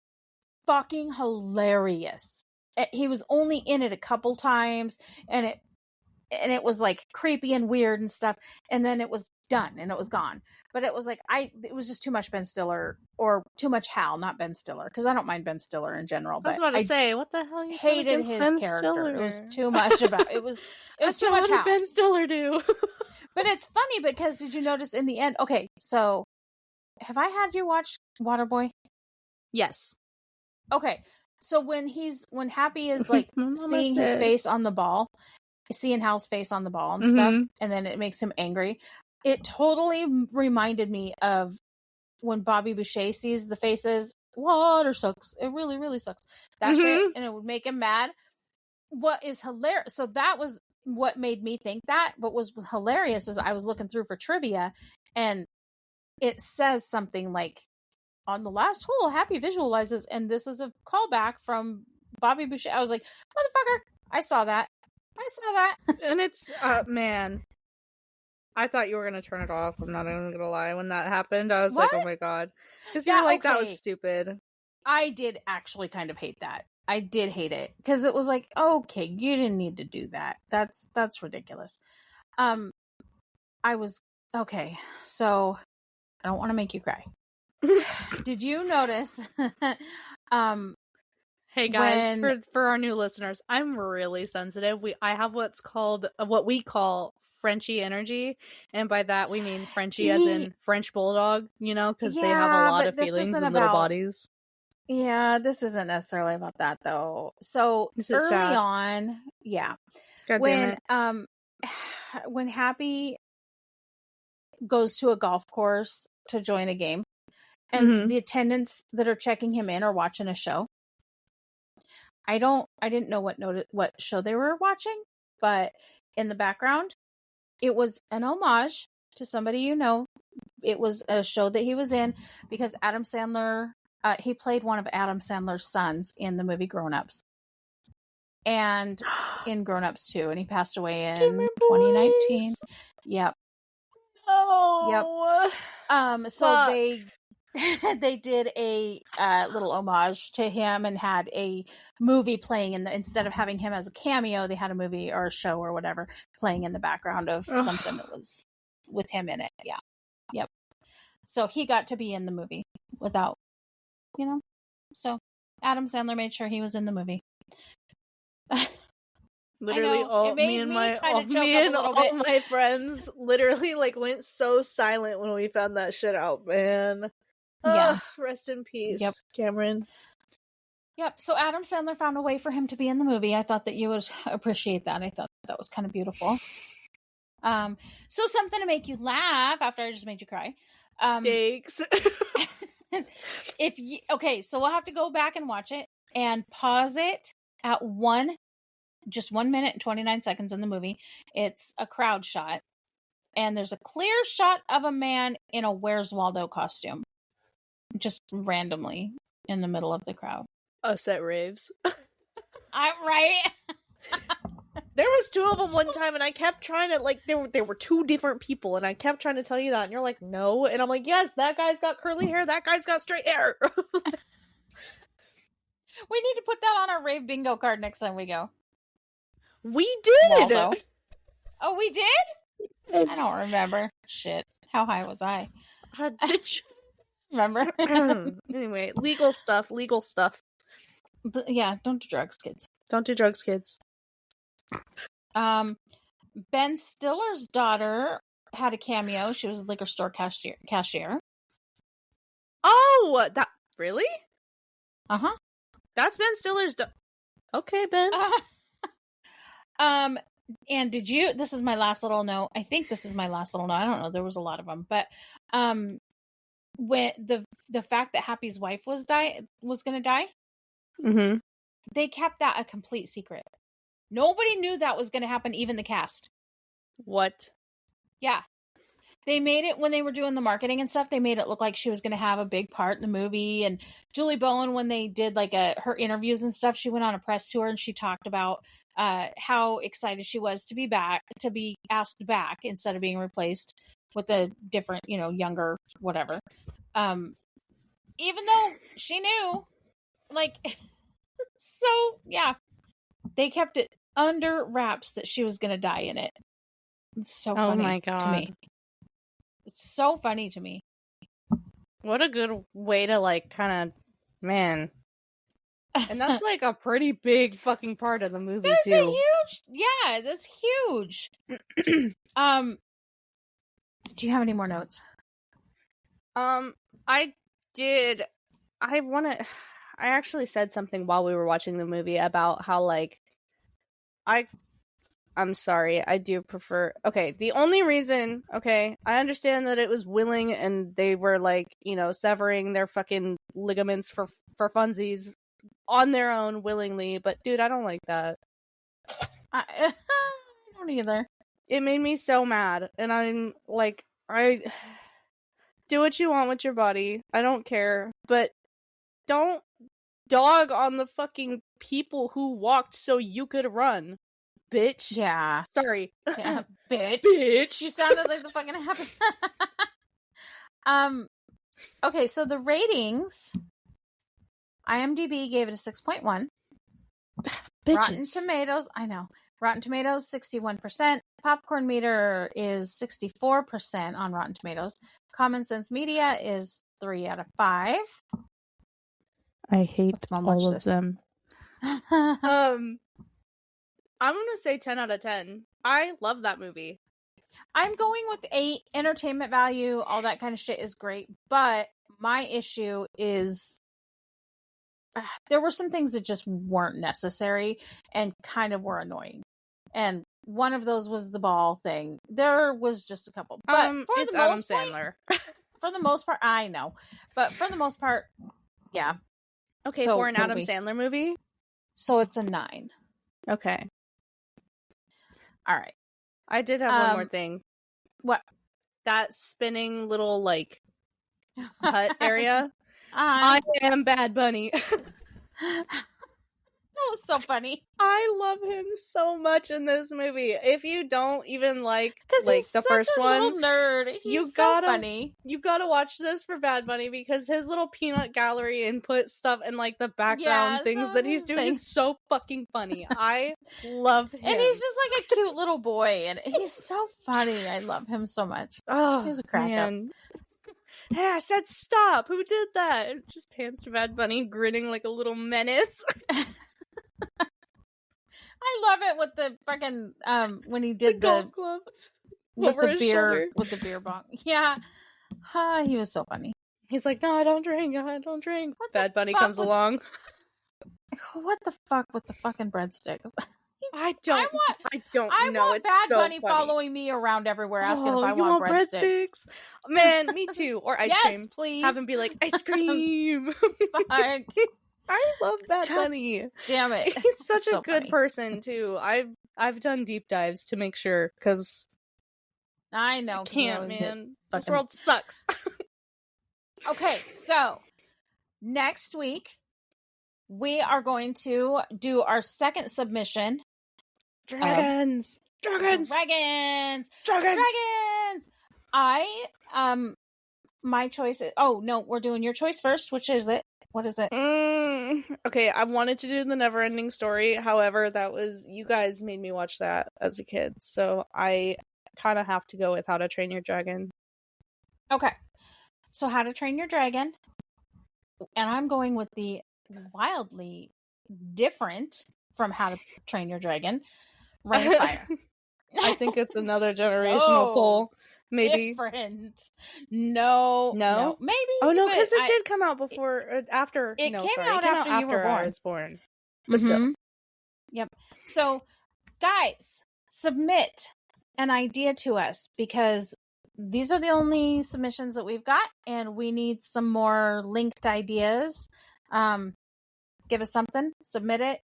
fucking hilarious. He was only in it a couple times, and it was like creepy and weird and stuff, and then it was done and it was gone. But it was like it was just too much Ben Stiller, or too much Hal, not Ben Stiller, because I don't mind Ben Stiller in general. I was about to say, what the hell? You hated his Ben character. Stiller? It was too much about it was too much Hal. What did Ben Stiller do? But it's funny because did you notice in the end? Okay, so have I had you watch Waterboy? Yes. Okay, so when Happy is like seeing his face on the ball, seeing Hal's face on the ball and stuff, and then it makes him angry. It totally reminded me of when Bobby Boucher sees the faces. Water sucks. It really, really sucks. That shit, and it would make him mad. What is hilarious? So that was what made me think that. But what was hilarious is I was looking through for trivia, and it says something like, on the last hole, Happy visualizes, and this is a callback from Bobby Boucher. I was like, motherfucker, I saw that. And it's, man, I thought you were going to turn it off. I'm not even going to lie. When that happened, I was like, oh my god. Because you're like, that was stupid. I did actually kind of hate that. I did hate it. Because it was like, okay, you didn't need to do that. That's ridiculous. Okay, so I don't want to make you cry. Did you notice hey guys, for our new listeners, I'm really sensitive. I have what we call Frenchie energy, and by that we mean Frenchie as in French bulldog, because they have a lot of feelings in little bodies. Yeah, this isn't necessarily about that though. So early on, God when Happy goes to a golf course to join a game, and the attendants that are checking him in are watching a show. I didn't know what show they were watching, but in the background, it was an homage to somebody It was a show that he was in because Adam Sandler, he played one of Adam Sandler's sons in the movie Grown Ups. And in Grown Ups 2, and he passed away in 2019. Yep. Yep. So they did a little homage to him and had a movie playing instead of having him as a cameo, they had a movie or a show or whatever playing in the background of something that was with him in it. Yeah. Yep. So he got to be in the movie without, so Adam Sandler made sure he was in the movie. Literally all me and all my friends literally went so silent when we found that shit out, man. Yeah. Rest in peace, yep. Cameron. Yep. So Adam Sandler found a way for him to be in the movie. I thought that you would appreciate that. I thought that was kind of beautiful. So something to make you laugh after I just made you cry. Thanks. So we'll have to go back and watch it and pause it at 1 minute and 29 seconds in the movie. It's a crowd shot, and there's a clear shot of a man in a Where's Waldo costume, just randomly in the middle of the crowd. Us at raves. Right. There was 2 of them one time, and I kept trying to, there were 2 different people, and I kept trying to tell you that, and you're like, no. And I'm like, yes, that guy's got curly hair, that guy's got straight hair. We need to put that on our rave bingo card next time we go. We did! Waldo. Oh, we did? Yes. I don't remember. Shit. How high was I? Did you? Remember? Anyway, legal stuff. Yeah, don't do drugs, kids. Don't do drugs, kids. Ben Stiller's daughter had a cameo. She was a liquor store cashier. Oh, that really? Uh-huh. That's Ben Stiller's Okay, Ben. And this is my last little note. I think this is my last little note. I don't know. There was a lot of them, but when the fact that Happy's wife was going to die, mm-hmm. They kept that a complete secret. Nobody knew that was going to happen, even the cast. What? Yeah. They made it, when they were doing the marketing and stuff, they made it look like she was going to have a big part in the movie. And Julie Bowen, when they did her interviews and stuff, she went on a press tour and she talked about how excited she was to be asked back instead of being replaced with a different, younger, whatever. Even though she knew, so yeah, they kept it under wraps that she was going to die in it. It's so funny. Oh my God. To me. It's so funny to me. What a good way to kind of, man. And that's a pretty big fucking part of the movie too. That's huge. Do you have any more notes? I did. I actually said something while we were watching the movie about how I'm sorry, I do prefer... Okay, the only reason... Okay, I understand that it was willing and they were, severing their fucking ligaments for funsies on their own willingly, but dude, I don't like that. I don't either. It made me so mad, and I'm I... Do what you want with your body. I don't care, but don't dog on the fucking people who walked so you could run. Bitch. Yeah. Sorry. Yeah, bitch. Bitch. You sounded like the fucking happy. Okay, so the ratings. IMDb gave it a 6.1. Rotten Tomatoes, I know. Rotten Tomatoes, 61%. Popcorn Meter is 64% on Rotten Tomatoes. Common Sense Media is 3 out of 5. I hate all of them. I'm going to say 10 out of 10. I love that movie. I'm going with 8. Entertainment value, all that kind of shit is great. But my issue is there were some things that just weren't necessary and kind of were annoying. And one of those was the ball thing. There was just a couple. But it's Adam Sandler. For the most part, I know. But for the most part, yeah. Okay, so for an Adam Sandler movie? So it's a 9. Okay. All right. I did have one more thing. What? That spinning little, hut area. I am Bad Bunny. That was so funny. I love him so much in this movie. If you don't even like he's the such first a one, little nerd. He's so funny. You gotta watch this for Bad Bunny because his little peanut gallery and put stuff in like the background things that he's doing is so fucking funny. I love him. And he's just like a cute little boy, and he's so funny. I love him so much. Oh, he was a crack up. Yeah, I said stop. Who did that? It just pans to Bad Bunny grinning like a little menace. I love it with the fucking when he did the golf club with the beer with the beer bong. Yeah, he was so funny. He's like, no, I don't drink. What Bad Bunny comes along. What the fuck with the fucking breadsticks? I don't know. I want it's Bad so Bunny funny. following me around everywhere asking if I want breadsticks. Man, me too. Or ice cream. Yes, please. Have him be like, ice cream. Fuck. I love Bad Bunny. Damn it. He's such a good person too. I've done deep dives to make sure because I know. I can't, man. This world sucks. Okay, so next week we are going to do our second submission. Dragons. My choice is, oh no, we're doing your choice first. Which is it? What is it? Okay, I wanted to do the Neverending Story. However, you guys made me watch that as a kid, so I kind of have to go with How to Train Your Dragon. Okay, so How to Train Your Dragon, and I'm going with the wildly different from How to Train Your Dragon, Rain of Fire. I think it's another generational pull. Maybe different. No, maybe. Oh no, because it did come out before, after. It came out after you were born. I was born. But still. Yep. So, guys, submit an idea to us because these are the only submissions that we've got, and we need some more linked ideas. Give us something. Submit it.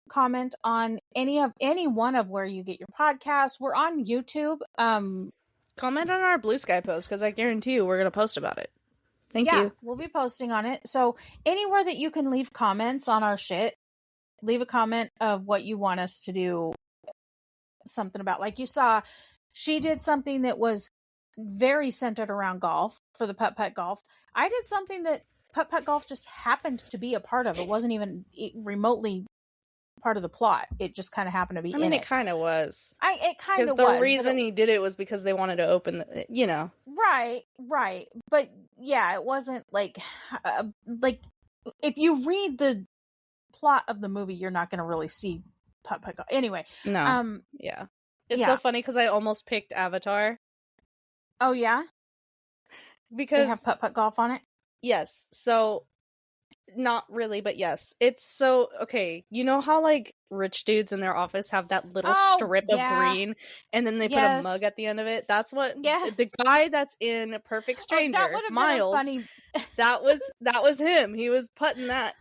Comment on any one of where you get your podcast. We're on YouTube. Comment on our Blue Sky post because I guarantee you we're going to post about it. Thank you. We'll be posting on it. So anywhere that you can leave comments on our shit, leave a comment of what you want us to do something about. Like you saw, she did something that was very centered around golf for the Putt-Putt golf. I did something that Putt-Putt golf just happened to be a part of. It wasn't even remotely part of the plot. It just kind of happened to be in it. It kind of was. It kind of was. Because the reason he did it was because they wanted to open the, Right. But yeah, it wasn't like if you read the plot of the movie, you're not going to really see Putt-Putt golf. Anyway. No. Yeah. It's so funny because I almost picked Avatar. Oh, yeah? Because they have Putt-Putt golf on it? Yes. So, not really, but yes. It's so, okay, you know how, like, rich dudes in their office have that little strip of green, and then they put a mug at the end of it? That's what, the guy that's in Perfect Stranger, Miles, that was him. He was putting that.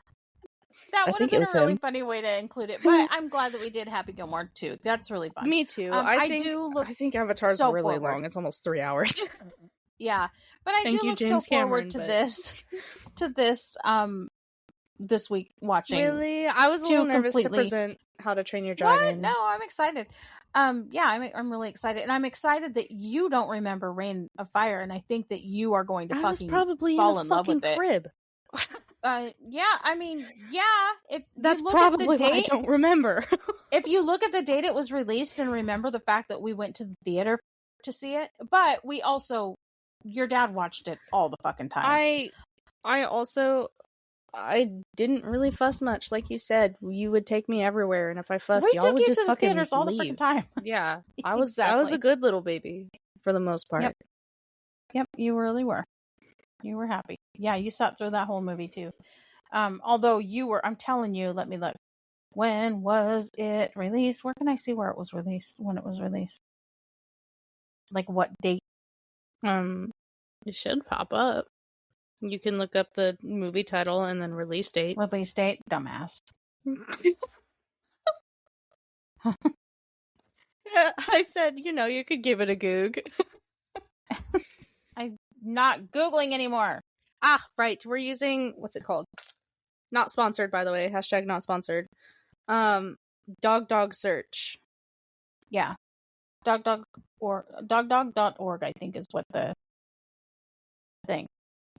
That would have been a really funny way to include it, but I'm glad that we did Happy Gilmore too. That's really fun. Me too. I think Avatar's so really long. It's almost 3 hours. Yeah, but I do look so forward to this, this week watching. Really, I was a little nervous to present How to Train Your Dragon. What? No, I'm excited. I'm really excited, and I'm excited that you don't remember Rain of Fire, and I think that you are going to fucking fall in love with it. Crib. If that's you look probably at the date, why I don't remember. If you look at the date it was released and remember the fact that we went to the theater to see it, but we also, your dad watched it all the fucking time. I didn't really fuss much, like you said. You would take me everywhere, and if I fussed, y'all would just fucking leave. All the fucking time. Yeah, I was a good little baby for the most part. Yep, you really were. You were happy. Yeah, you sat through that whole movie too. Although you were, I'm telling you, let me look. When was it released? Where can I see where it was released? When it was released? Like what date? It should pop up. You can look up the movie title and then release date. Release date? Dumbass. I said, you could give it a goog. I'm not Googling anymore. Ah, right. We're using, what's it called? Not sponsored, by the way. Hashtag not sponsored. Dog Search. Yeah. Dogdog.org, I think, is what the thing.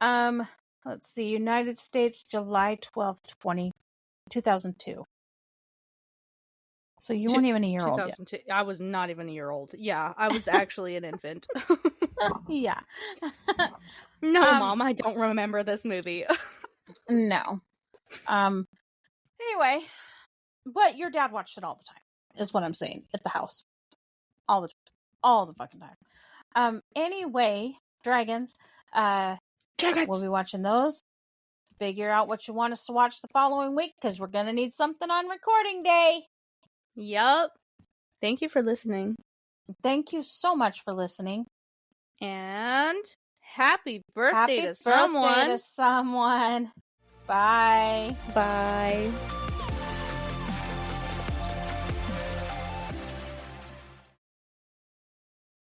Let's see. United States, July 12th, 2002. So you weren't even a year old yet. I was not even a year old. Yeah, I was actually an infant. Yeah. No, Mom, I don't remember this movie. No. Anyway, but your dad watched it all the time, is what I'm saying, at the house. All the fucking time. Anyway, dragons. We'll be watching those. Figure out what you want us to watch the following week, because we're gonna need something on recording day. Yup. Thank you for listening. Thank you so much for listening. And happy birthday to someone. Bye. Bye.